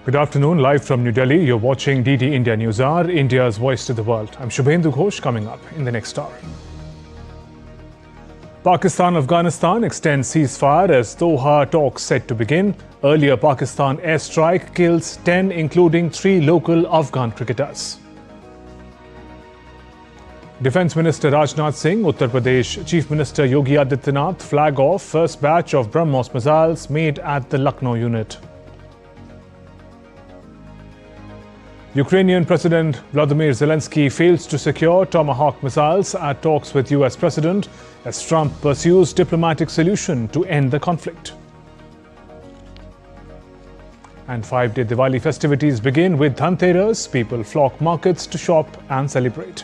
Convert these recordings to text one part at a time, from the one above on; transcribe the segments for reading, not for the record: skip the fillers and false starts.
Good afternoon, live from New Delhi. You're watching DD India News Hour, India's voice to the world. I'm Shubhendu Ghosh, coming up in the next hour. Pakistan-Afghanistan extends ceasefire as Doha talks set to begin. Earlier Pakistan airstrike kills 10, including 3 local Afghan cricketers. Defence Minister Rajnath Singh, Uttar Pradesh Chief Minister Yogi Adityanath flag off first batch of BrahMos missiles made at the Lucknow unit. Ukrainian President Volodymyr Zelenskyy fails to secure Tomahawk missiles at talks with US President as Trump pursues diplomatic solution to end the conflict. And 5-day Diwali festivities begin with Dhanteras. People flock markets to shop and celebrate.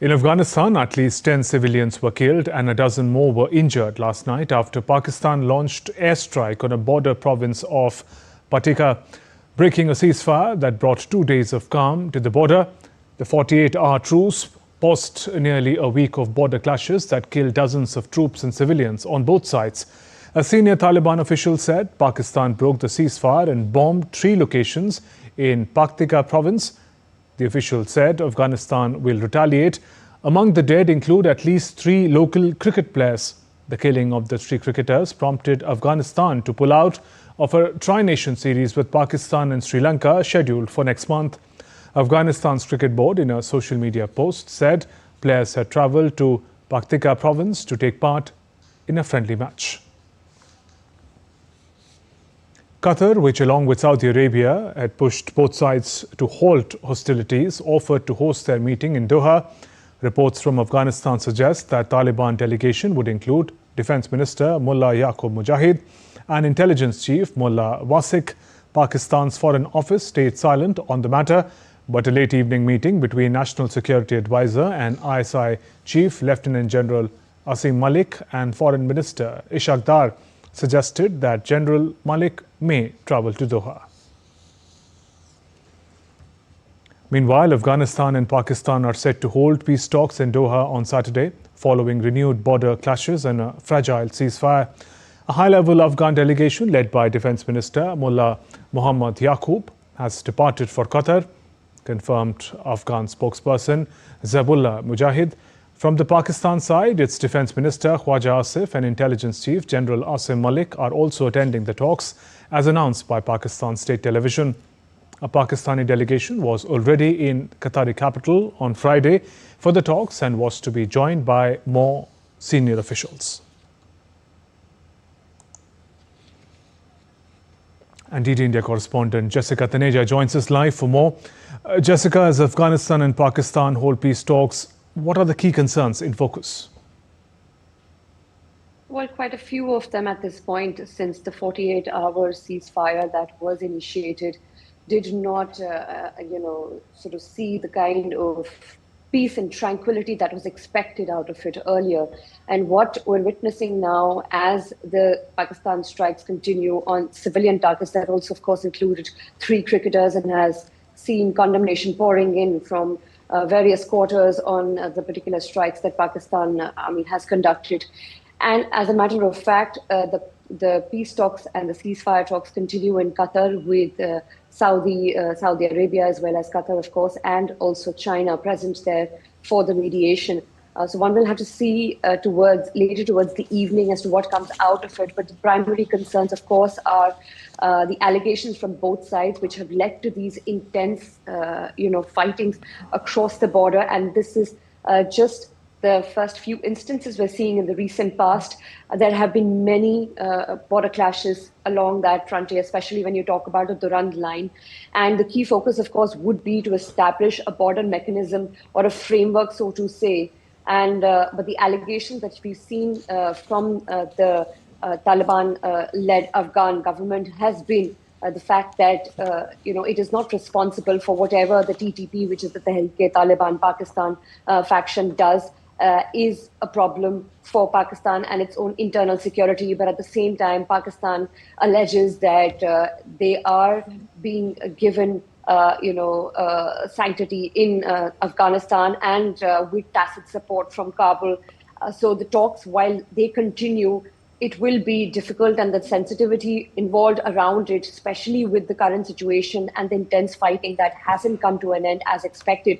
In Afghanistan, at least 10 civilians were killed and a dozen more were injured last night after Pakistan launched airstrike on a border province of Paktika, breaking a ceasefire that brought 2 days of calm to the border. The 48-hour truce paused nearly a week of border clashes that killed dozens of troops and civilians on both sides. A senior Taliban official said Pakistan broke the ceasefire and bombed 3 locations in Paktika province. The official said Afghanistan will retaliate. Among the dead include at least 3 local cricket players. The killing of the 3 cricketers prompted Afghanistan to pull out of a tri-nation series with Pakistan and Sri Lanka scheduled for next month. Afghanistan's cricket board, in a social media post, said players had travelled to Paktika province to take part in a friendly match. Qatar, which along with Saudi Arabia had pushed both sides to halt hostilities, offered to host their meeting in Doha. Reports from Afghanistan suggest that Taliban delegation would include Defence Minister Mullah Yaqub Mujahid and Intelligence Chief Mullah Wasik. Pakistan's Foreign Office stayed silent on the matter, but a late evening meeting between National Security Advisor and ISI Chief Lieutenant General Asim Malik and Foreign Minister Ishaq Dar suggested that General Malik may travel to Doha. Meanwhile, Afghanistan and Pakistan are set to hold peace talks in Doha on Saturday, following renewed border clashes and a fragile ceasefire. A high-level Afghan delegation led by Defence Minister Mullah Muhammad Yaqub has departed for Qatar, confirmed Afghan spokesperson Zabullah Mujahid. From the Pakistan side, its Defence Minister Khwaja Asif and Intelligence Chief General Asim Malik are also attending the talks, as announced by Pakistan State Television. A Pakistani delegation was already in Qatari capital on Friday for the talks and was to be joined by more senior officials. And DD India correspondent Jessica Taneja joins us live for more. Jessica, as Afghanistan and Pakistan hold peace talks, what are the key concerns in focus? Well, quite a few of them at this point, since the 48-hour ceasefire that was initiated did not, sort of see the kind of peace and tranquility that was expected out of it earlier. And what we're witnessing now as the Pakistan strikes continue on civilian targets, that also, of course, included 3 cricketers and has seen condemnation pouring in from various quarters on the particular strikes that Pakistan has conducted. And as a matter of fact, the peace talks and the ceasefire talks continue in Qatar with Saudi Arabia as well as Qatar, of course, and also China present there for the mediation. So one will have to see later towards the evening as to what comes out of it. But the primary concerns, of course, are the allegations from both sides, which have led to these intense, fightings across the border. And this is just the first few instances we're seeing in the recent past. There have been many border clashes along that frontier, especially when you talk about the Durand line. And the key focus, of course, would be to establish a border mechanism or a framework, so to say. And but the allegations that we've seen from the Taliban-led Afghan government has been the fact that it is not responsible for whatever the TTP, which is the Tehreek-e-Taliban Pakistan faction, does. Is a problem for Pakistan and its own internal security. But at the same time, Pakistan alleges that they are being given sanctity in Afghanistan and with tacit support from Kabul. So the talks, while they continue, it will be difficult, and the sensitivity involved around it, especially with the current situation and the intense fighting that hasn't come to an end as expected,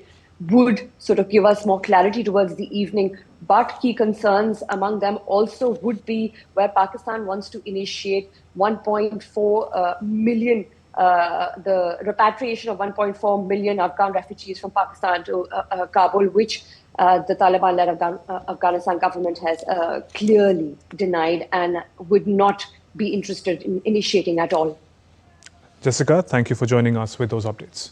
would sort of give us more clarity towards the evening. But key concerns among them also would be where Pakistan wants to initiate 1.4 million, the repatriation of 1.4 million Afghan refugees from Pakistan to Kabul, which the Taliban-led Afghanistan government has clearly denied and would not be interested in initiating at all. Jessica, thank you for joining us with those updates.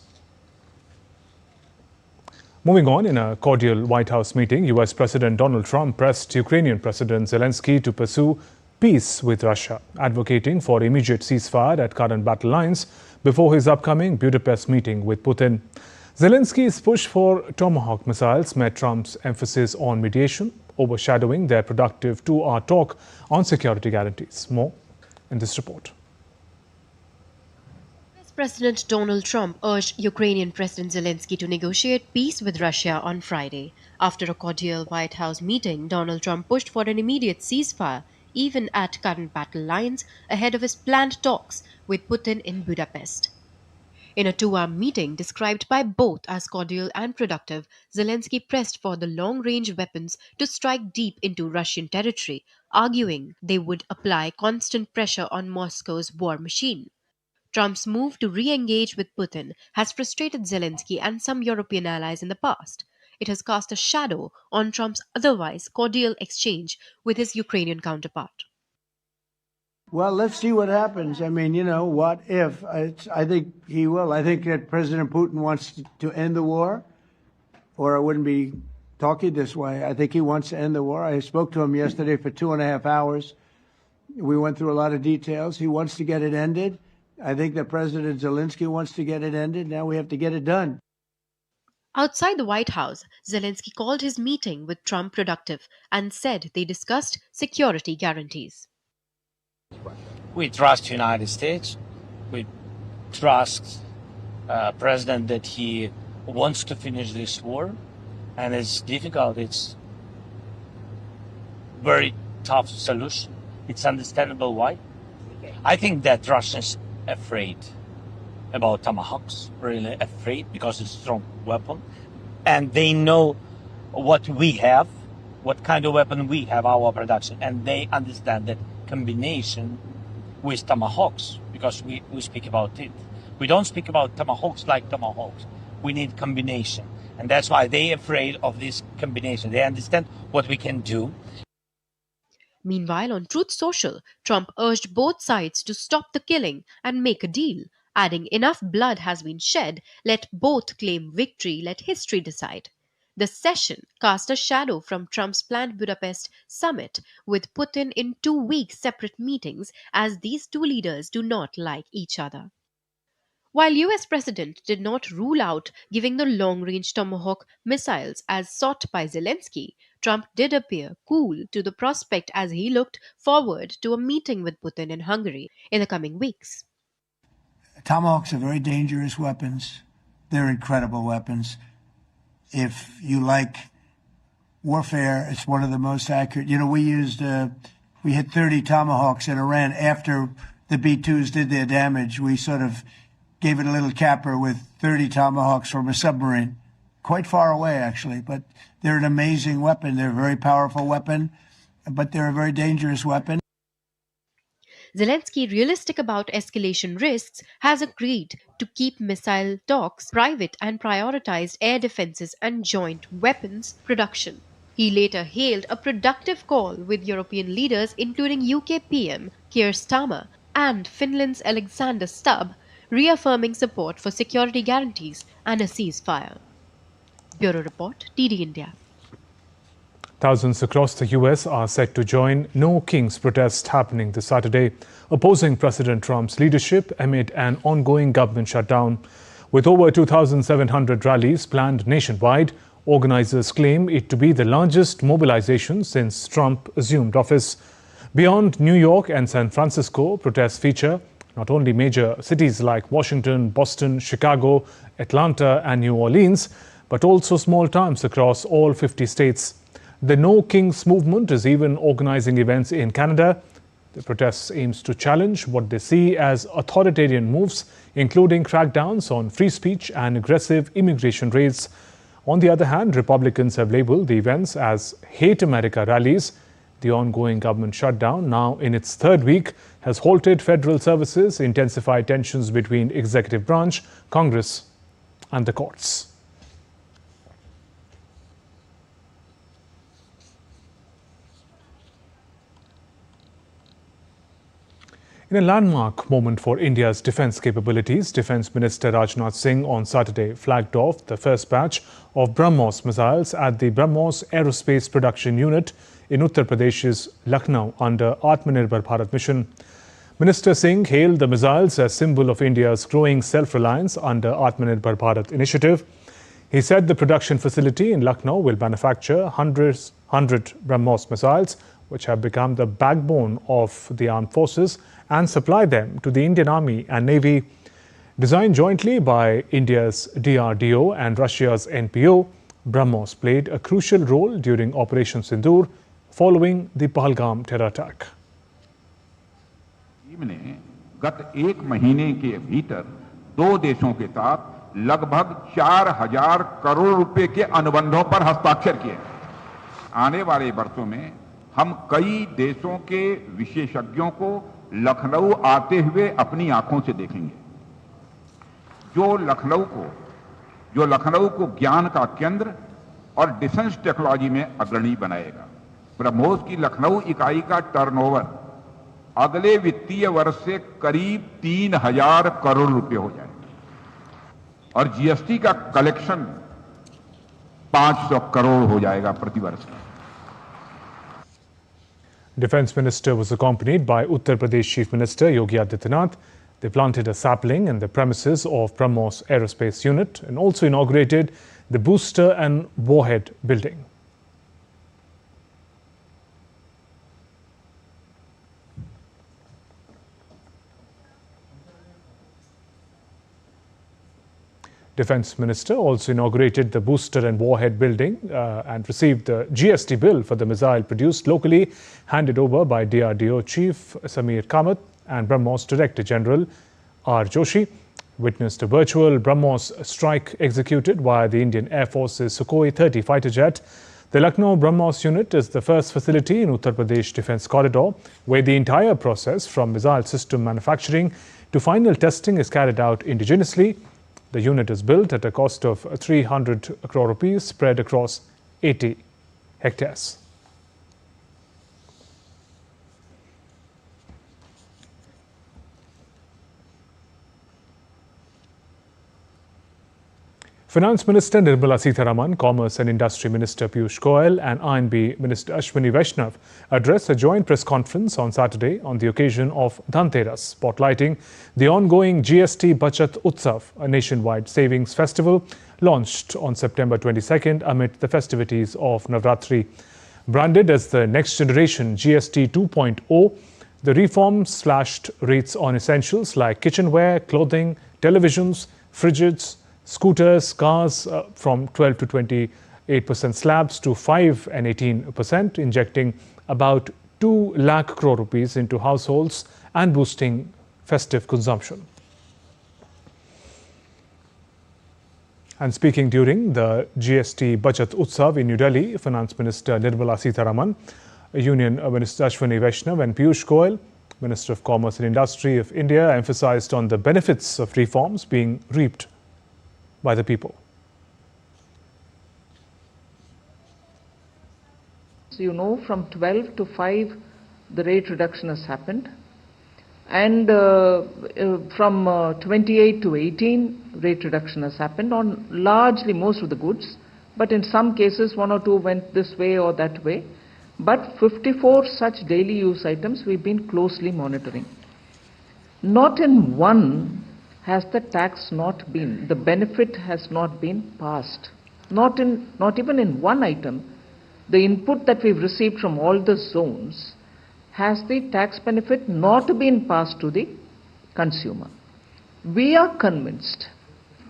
Moving on, in a cordial White House meeting, US President Donald Trump pressed Ukrainian President Zelenskyy to pursue peace with Russia, advocating for immediate ceasefire at current battle lines before his upcoming Budapest meeting with Putin. Zelensky's push for Tomahawk missiles met Trump's emphasis on mediation, overshadowing their productive two-hour talk on security guarantees. More in this report. President Donald Trump urged Ukrainian President Zelenskyy to negotiate peace with Russia on Friday. After a cordial White House meeting, Donald Trump pushed for an immediate ceasefire, even at current battle lines, ahead of his planned talks with Putin in Budapest. In a two-hour meeting described by both as cordial and productive, Zelenskyy pressed for the long-range weapons to strike deep into Russian territory, arguing they would apply constant pressure on Moscow's war machine. Trump's move to re-engage with Putin has frustrated Zelenskyy and some European allies in the past. It has cast a shadow on Trump's otherwise cordial exchange with his Ukrainian counterpart. Well, let's see what happens. I mean, what if? I think he will. I think that President Putin wants to end the war, or I wouldn't be talking this way. I think he wants to end the war. I spoke to him yesterday for 2.5 hours. We went through a lot of details. He wants to get it ended. I think that President Zelenskyy wants to get it ended. Now we have to get it done. Outside the White House, Zelenskyy called his meeting with Trump productive and said they discussed security guarantees. We trust the United States. We trust President that he wants to finish this war. And it's difficult. It's very tough solution. It's understandable why. I think that Russians afraid about Tomahawks, really afraid, because it's a strong weapon. And they know what we have, what kind of weapon we have, our production. And they understand that combination with Tomahawks, because we speak about it. We don't speak about Tomahawks like Tomahawks. We need combination. And that's why they're afraid of this combination. They understand what we can do. Meanwhile, on Truth Social, Trump urged both sides to stop the killing and make a deal, adding enough blood has been shed, let both claim victory, let history decide. The session cast a shadow from Trump's planned Budapest summit, with Putin in 2 weeks separate meetings, as these two leaders do not like each other. While US President did not rule out giving the long-range Tomahawk missiles as sought by Zelenskyy, Trump did appear cool to the prospect as he looked forward to a meeting with Putin in Hungary in the coming weeks. Tomahawks are very dangerous weapons. They're incredible weapons. If you like warfare, it's one of the most accurate. We hit 30 Tomahawks in Iran after the B-2s did their damage. We sort of gave it a little capper with 30 Tomahawks from a submarine, quite far away, actually. But they're an amazing weapon. They're a very powerful weapon, but they're a very dangerous weapon. Zelenskyy, realistic about escalation risks, has agreed to keep missile talks private and prioritized air defenses and joint weapons production. He later hailed a productive call with European leaders, including UK PM Keir Starmer and Finland's Alexander Stubb, reaffirming support for security guarantees and a ceasefire. Bureau Report, TD India. Thousands across the US are set to join No Kings protest happening this Saturday, opposing President Trump's leadership amid an ongoing government shutdown. With over 2,700 rallies planned nationwide, organizers claim it to be the largest mobilization since Trump assumed office. Beyond New York and San Francisco, protests feature not only major cities like Washington, Boston, Chicago, Atlanta and New Orleans, but also small towns across all 50 states. The No Kings movement is even organizing events in Canada. The protest aims to challenge what they see as authoritarian moves, including crackdowns on free speech and aggressive immigration raids. On the other hand, Republicans have labeled the events as Hate America rallies. The ongoing government shutdown, now in its third week, has halted federal services, intensified tensions between executive branch, Congress and the courts. In a landmark moment for India's defence capabilities, Defence Minister Rajnath Singh on Saturday flagged off the first batch of BrahMos missiles at the BrahMos Aerospace Production Unit in Uttar Pradesh's Lucknow under Atmanirbhar Bharat mission. Minister Singh hailed the missiles as symbol of India's growing self-reliance under Atmanirbhar Bharat initiative. He said the production facility in Lucknow will manufacture 100 BrahMos missiles, which have become the backbone of the armed forces, and supply them to the Indian Army and Navy. Designed jointly by India's DRDO and Russia's NPO, BrahMos played a crucial role during Operation Sindoor following the Pahalgam terror attack. Team ने गत एक महीने के भीतर दो देशों के साथ लगभग 4,000 करोड़ रुपए के अनुबंधों पर हस्ताक्षर किए। आने वाले वर्षों में हम कई देशों के विशेषज्ञों को लखनऊ आते हुए अपनी आंखों से देखेंगे, जो लखनऊ को ज्ञान का केंद्र और डिफेंस टेक्नोलॉजी में अग्रणी बनाएगा। ब्रह्मोस की लखनऊ इकाई का टर्नओवर अगले वित्तीय वर्ष से करीब 3,000 करोड़ रुपए हो जाएगा और जीएसटी का कलेक्शन 500 करोड़ हो जाएगा प्रति वर्ष। Defence Minister was accompanied by Uttar Pradesh Chief Minister Yogi Adityanath. They planted a sapling in the premises of BrahMos Aerospace Unit and also inaugurated the booster and warhead building. Defence Minister also inaugurated the booster and warhead building and received the GST bill for the missile produced locally, handed over by DRDO Chief Samir Kamath and BrahMos Director General R. Joshi. Witnessed a virtual BrahMos strike executed via the Indian Air Force's Sukhoi 30 fighter jet. The Lucknow BrahMos unit is the first facility in Uttar Pradesh Defence Corridor where the entire process from missile system manufacturing to final testing is carried out indigenously. The unit is built at a cost of 300 crore rupees spread across 80 hectares. Finance Minister Nirmala Sitharaman, Commerce and Industry Minister Piyush Goyal and INB Minister Ashwini Vaishnav addressed a joint press conference on Saturday on the occasion of Dhanteras, spotlighting the ongoing GST Bachat Utsav, a nationwide savings festival launched on September 22nd amid the festivities of Navratri. Branded as the next generation GST 2.0, the reform slashed rates on essentials like kitchenware, clothing, televisions, fridges, scooters, cars from 12 to 28% slabs to 5 and 18%, injecting about 2 lakh crore rupees into households and boosting festive consumption. And speaking during the GST Bachat Utsav in New Delhi, Finance Minister Nirmala Sitharaman, Union Minister Ashwini Vaishnav and Piyush Goyal, Minister of Commerce and Industry of India, emphasized on the benefits of reforms being reaped by the people. So you know, from 12 to 5 the rate reduction has happened, and from 28 to 18 rate reduction has happened on largely most of the goods, but in some cases 1 or 2 went this way or that way. But 54 such daily use items we've been closely monitoring. Not in one has the tax not been, the benefit has not been passed. Not even in one item, the input that we've received from all the zones has the tax benefit not been passed to the consumer. We are convinced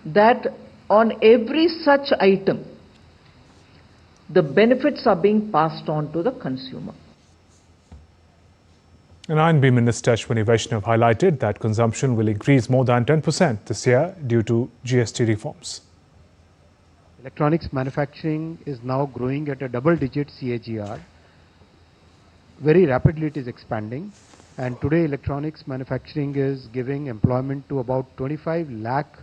that on every such item, the benefits are being passed on to the consumer. And INB Minister Ashwini Vaishnav highlighted that consumption will increase more than 10% this year due to GST reforms. Electronics manufacturing is now growing at a double-digit CAGR. Very rapidly it is expanding, and today electronics manufacturing is giving employment to about 25 lakh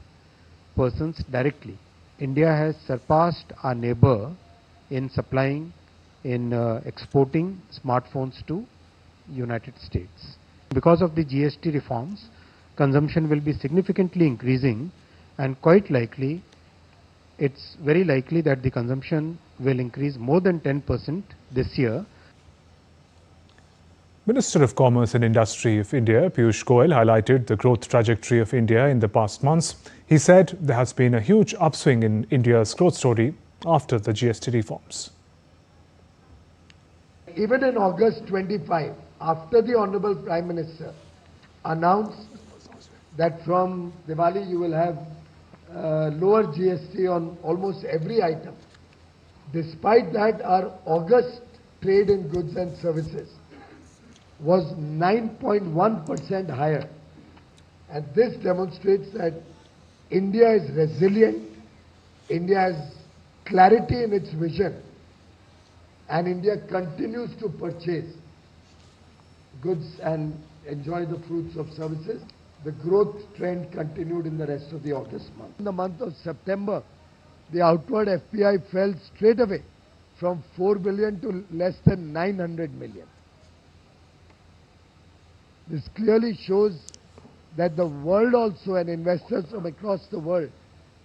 persons directly. India has surpassed our neighbor in supplying, in exporting smartphones to United States. Because of the GST reforms, consumption will be significantly increasing, and quite likely, it's very likely that the consumption will increase more than 10% this year. Minister of Commerce and Industry of India, Piyush Goyal, highlighted the growth trajectory of India in the past months. He said there has been a huge upswing in India's growth story after the GST reforms. Even in August 25, after the Honorable Prime Minister announced that from Diwali you will have lower GST on almost every item, despite that our August trade in goods and services was 9.1% higher. And this demonstrates that India is resilient, India has clarity in its vision, and India continues to purchase goods and enjoy the fruits of services. The growth trend continued in the rest of the August month. In the month of September, the outward FPI fell straight away from 4 billion to less than 900 million. This clearly shows that the world also and investors from across the world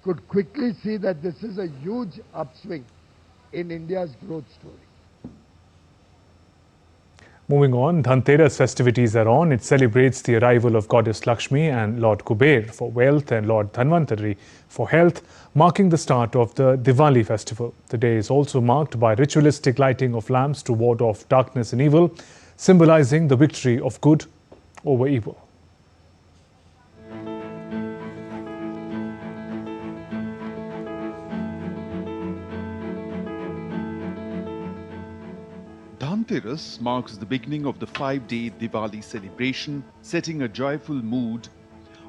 could quickly see that this is a huge upswing in India's growth story. Moving on, Dhanteras festivities are on. It celebrates the arrival of Goddess Lakshmi and Lord Kuber for wealth and Lord Dhanvantari for health, marking the start of the Diwali festival. The day is also marked by ritualistic lighting of lamps to ward off darkness and evil, symbolizing the victory of good over evil. Dhanteras marks the beginning of the 5-day Diwali celebration, setting a joyful mood.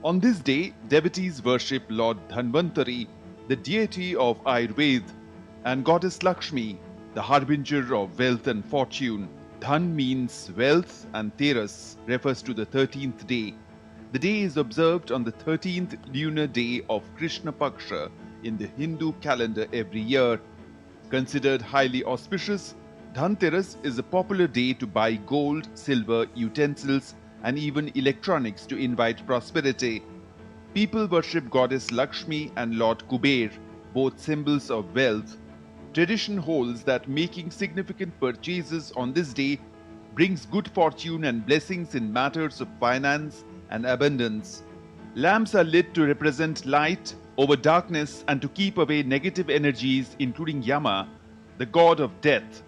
On this day, devotees worship Lord Dhanvantari, the deity of Ayurveda, and Goddess Lakshmi, the harbinger of wealth and fortune. Dhan means wealth and Teras refers to the 13th day. The day is observed on the 13th lunar day of Krishna Paksha in the Hindu calendar every year. Considered highly auspicious, Dhanteras is a popular day to buy gold, silver, utensils and even electronics to invite prosperity. People worship Goddess Lakshmi and Lord Kuber, both symbols of wealth. Tradition holds that making significant purchases on this day brings good fortune and blessings in matters of finance and abundance. Lamps are lit to represent light over darkness and to keep away negative energies, including Yama, the god of death.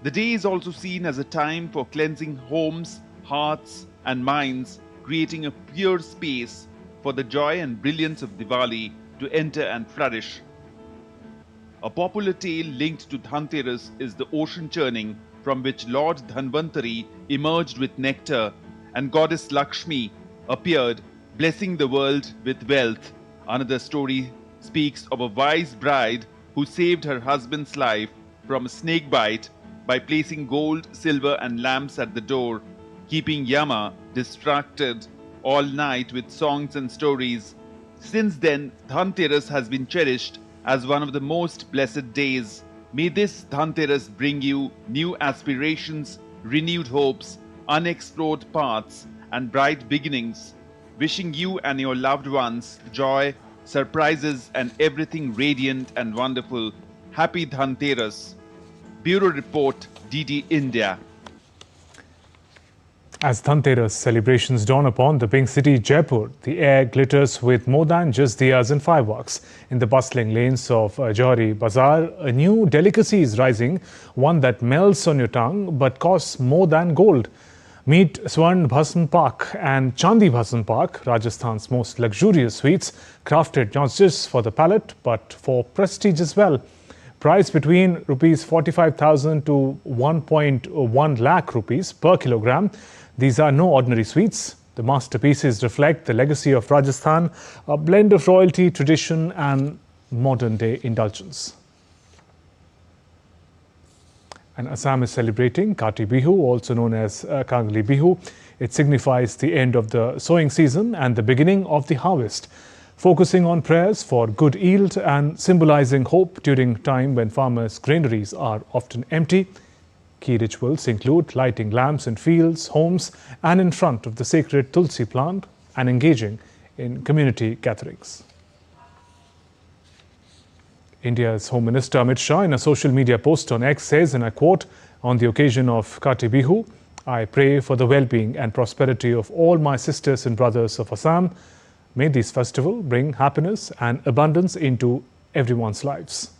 The day is also seen as a time for cleansing homes, hearts, and minds, creating a pure space for the joy and brilliance of Diwali to enter and flourish. A popular tale linked to Dhanteras is the ocean churning, from which Lord Dhanvantari emerged with nectar and Goddess Lakshmi appeared, blessing the world with wealth. Another story speaks of a wise bride who saved her husband's life from a snake bite by placing gold, silver and lamps at the door, keeping Yama distracted all night with songs and stories. Since then, Dhanteras has been cherished as one of the most blessed days. May this Dhanteras bring you new aspirations, renewed hopes, unexplored paths and bright beginnings. Wishing you and your loved ones joy, surprises and everything radiant and wonderful. Happy Dhanteras. Bureau Report, DD India. As Dhanteras celebrations dawn upon the pink city Jaipur, the air glitters with more than just diyas and fireworks. In the bustling lanes of Johari Bazaar, a new delicacy is rising, one that melts on your tongue but costs more than gold. Meet Swarn Bhasm Pak and Chandi Bhasm Pak, Rajasthan's most luxurious sweets, crafted not just for the palate but for prestige as well. Priced between rupees 45,000 to 1.1 lakh rupees per kilogram, these are no ordinary sweets. The masterpieces reflect the legacy of Rajasthan, a blend of royalty, tradition and modern-day indulgence. And Assam is celebrating Kati Bihu, also known as Kangli Bihu. It signifies the end of the sowing season and the beginning of the harvest, focusing on prayers for good yield and symbolizing hope during time when farmers' granaries are often empty. Key rituals include lighting lamps in fields, homes and in front of the sacred Tulsi plant and engaging in community gatherings. India's Home Minister Amit Shah, in a social media post on X, says, and I quote, "On the occasion of Kati Bihu, I pray for the well-being and prosperity of all my sisters and brothers of Assam. May this festival bring happiness and abundance into everyone's lives."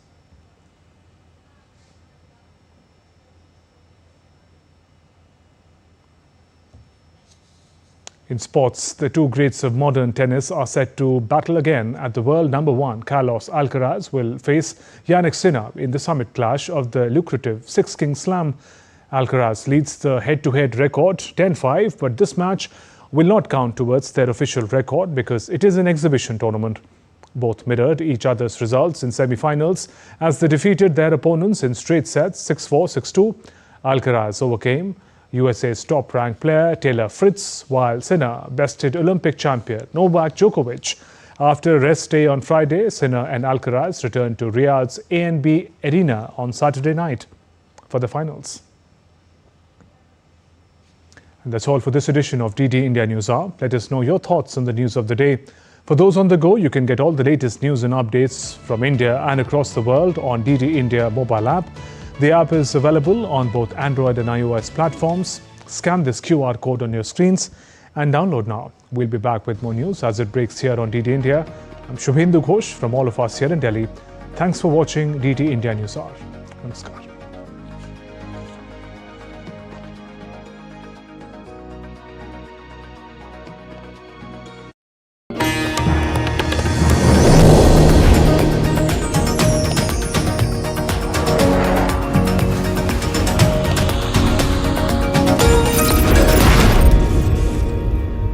In sports, the two greats of modern tennis are set to battle again at the world number one. Carlos Alcaraz will face Jannik Sinner in the summit clash of the lucrative Six Kings Slam. Alcaraz leads the head-to-head record 10-5, but this match will not count towards their official record because it is an exhibition tournament. Both mirrored each other's results in semi-finals as they defeated their opponents in straight sets 6-4, 6-2. Alcaraz overcame USA's top-ranked player Taylor Fritz, while Sinner bested Olympic champion Novak Djokovic. After a rest day on Friday, Sinner and Alcaraz returned to Riyadh's A&B Arena on Saturday night for the finals. And that's all for this edition of DD India News Hour. Let us know your thoughts on the news of the day. For those on the go, you can get all the latest news and updates from India and across the world on DD India mobile app. The app is available on both Android and iOS platforms. Scan this QR code on your screens and download now. We'll be back with more news as it breaks here on DD India. I'm Shubhendu Ghosh from all of us here in Delhi. Thanks for watching DD India News Hour. Namaskar.